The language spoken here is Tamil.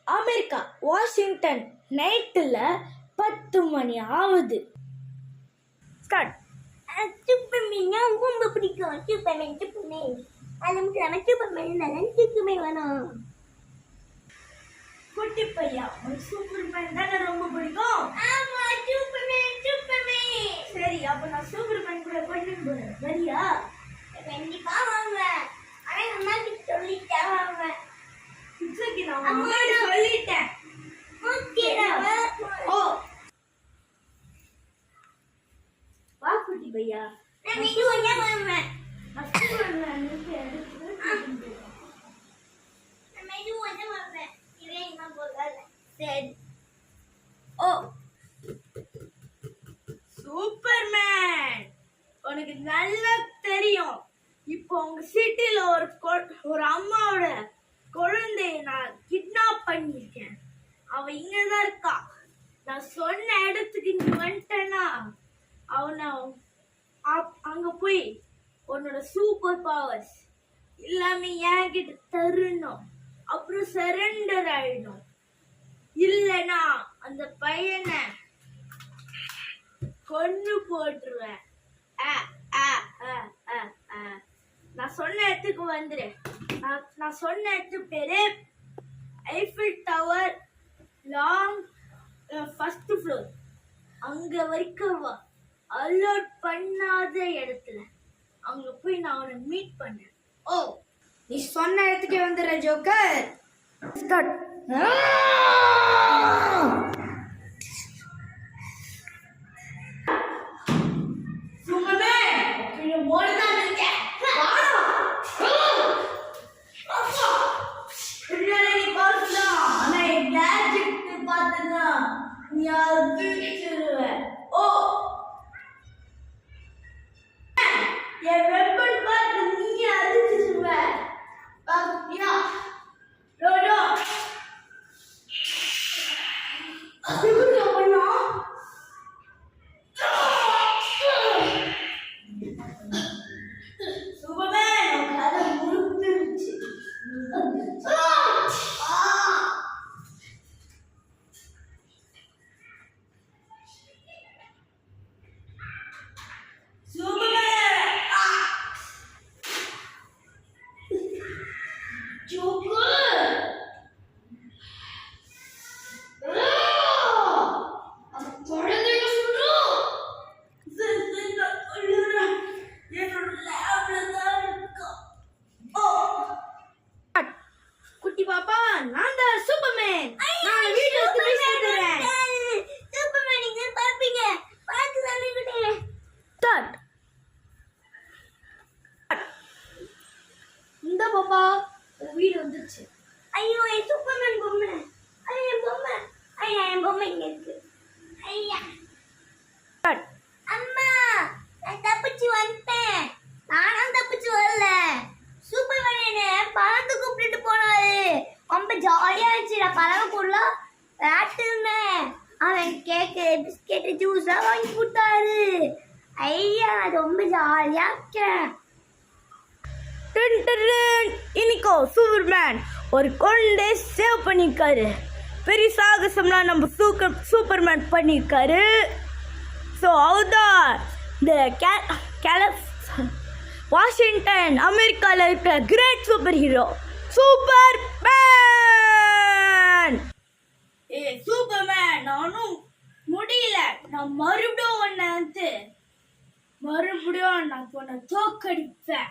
அமெரிக்கா வாஷிங்டன் நைட்டில் 10 மணி ஆகுது. ஸ்டார்ட். சூப்பர்மேன் ரொம்ப பிடிக்கும். சூப்பர்மேன் அது மட்டும் இல்லாமல் சூப்பர்மேன் நல்லா தூக்கமே வேணும். குட்டி பையா, சூப்பர்மேன் தானே ரொம்ப பிடிக்கும்? ஆமா, சூப்பர்மேன். சரி, அப்ப நான் சூப்பர்மேன் கூட கொண்டு போறேன். சரியா? கண்டிப்பா வாங்க. ஆனா அம்மா கிட்ட சொல்லிட்டேன் வாங்க. நான் அம்மா சொல்லிட்டேன். ஓகேடா. ஓ வா குட்டி பையா. நான் மெதுவா வருவேன். நான் சூப்பர்மேனுக்கு எடுத்து நான் மெதுவா வருவேன். இவன் என்ன போகாத. சரி. ஓ சூப்பர்மேன், உனக்கு நல்லா தெரியும். இப்போ உங்க சிட்டில ஒரு அம்மாவோட குழந்தைய நான் கிட்னாப் பண்ணிருக்கேன். அவ இங்கதான் இருக்கா. நான் சொன்ன இடத்துக்கு நீ வந்துட்டேன்னா அவனை அங்க போய் உன்னோட சூப்பர் பவர்ஸ் எல்லாமே என்கிட்ட தரணும். அப்புறம் சரண்டர் ஆயிடும். இல்லைன்னா அந்த பையனை கொன்னு போட்டுருவேன். நான் சொன்ன இடத்துக்கு வந்துரு. நான் சொன்ன இடத்துக்கு பேரு Eiffel tower, long first floor. அங்க வரைக்கும் வா. அலோட் பண்ணாத இடத்துல அங்க போய் நான் அவனை மீட் பண்ணேன். ஓ, நீ சொன்ன இடத்துக்கே வந்துடுற ஜோக்கர். ஸ்டார்ட். குட்டி பாப்பா, நான் தான் சூப்பர்மேன். நான் வீடியோ எடுத்து சூப்பர்மேன் நீங்க பாப்பீங்க. பாத்து சொல்லிட்டே. ஸ்டார்ட். இந்த பாப்பா வீடியோ வந்துருச்சு. ஐயோ, என் சூப்பர்மேன் பொம்மை. ஐயா என் பொம்மை. ஐயா என் பொம்மை இங்க இருக்கு. ஐயா. ஸ்டார்ட். அம்மா, நான் தப்பிச்சு வந்துட்டேன். நானும் தப்பிச்சு வரல. சூப்பர்மேன் என்ன பறந்து கூப்பிட்டு போனாரு. ரொம்ப ஜாலியா இருந்துச்சு. நான் பறவை கூட விளையாட்டுருந்தேன். அவன் கேக்கு, பிஸ்கெட்டு, ஜூஸ்லாம் வாங்கி கொடுத்தாரு. ஐயா, ரொம்ப ஜாலியா இருக்கேன். இன்னைக்கோ சூப்பர்மேன் ஒரு குழந்தை சேவ் பண்ணிருக்காரு. பெரிய சாகசம்லாம் நம்ம சூப்பர்மேன் பண்ணிருக்காரு. ஸோ அவர்தான் இந்த வாஷிங்டன் அமெரிக்காவில் இருக்கிற great super hero Superman. Superman, நானும் முடியல. நான் மறுபடியும் நான் உன்னை தோக்கடிப்பேன்.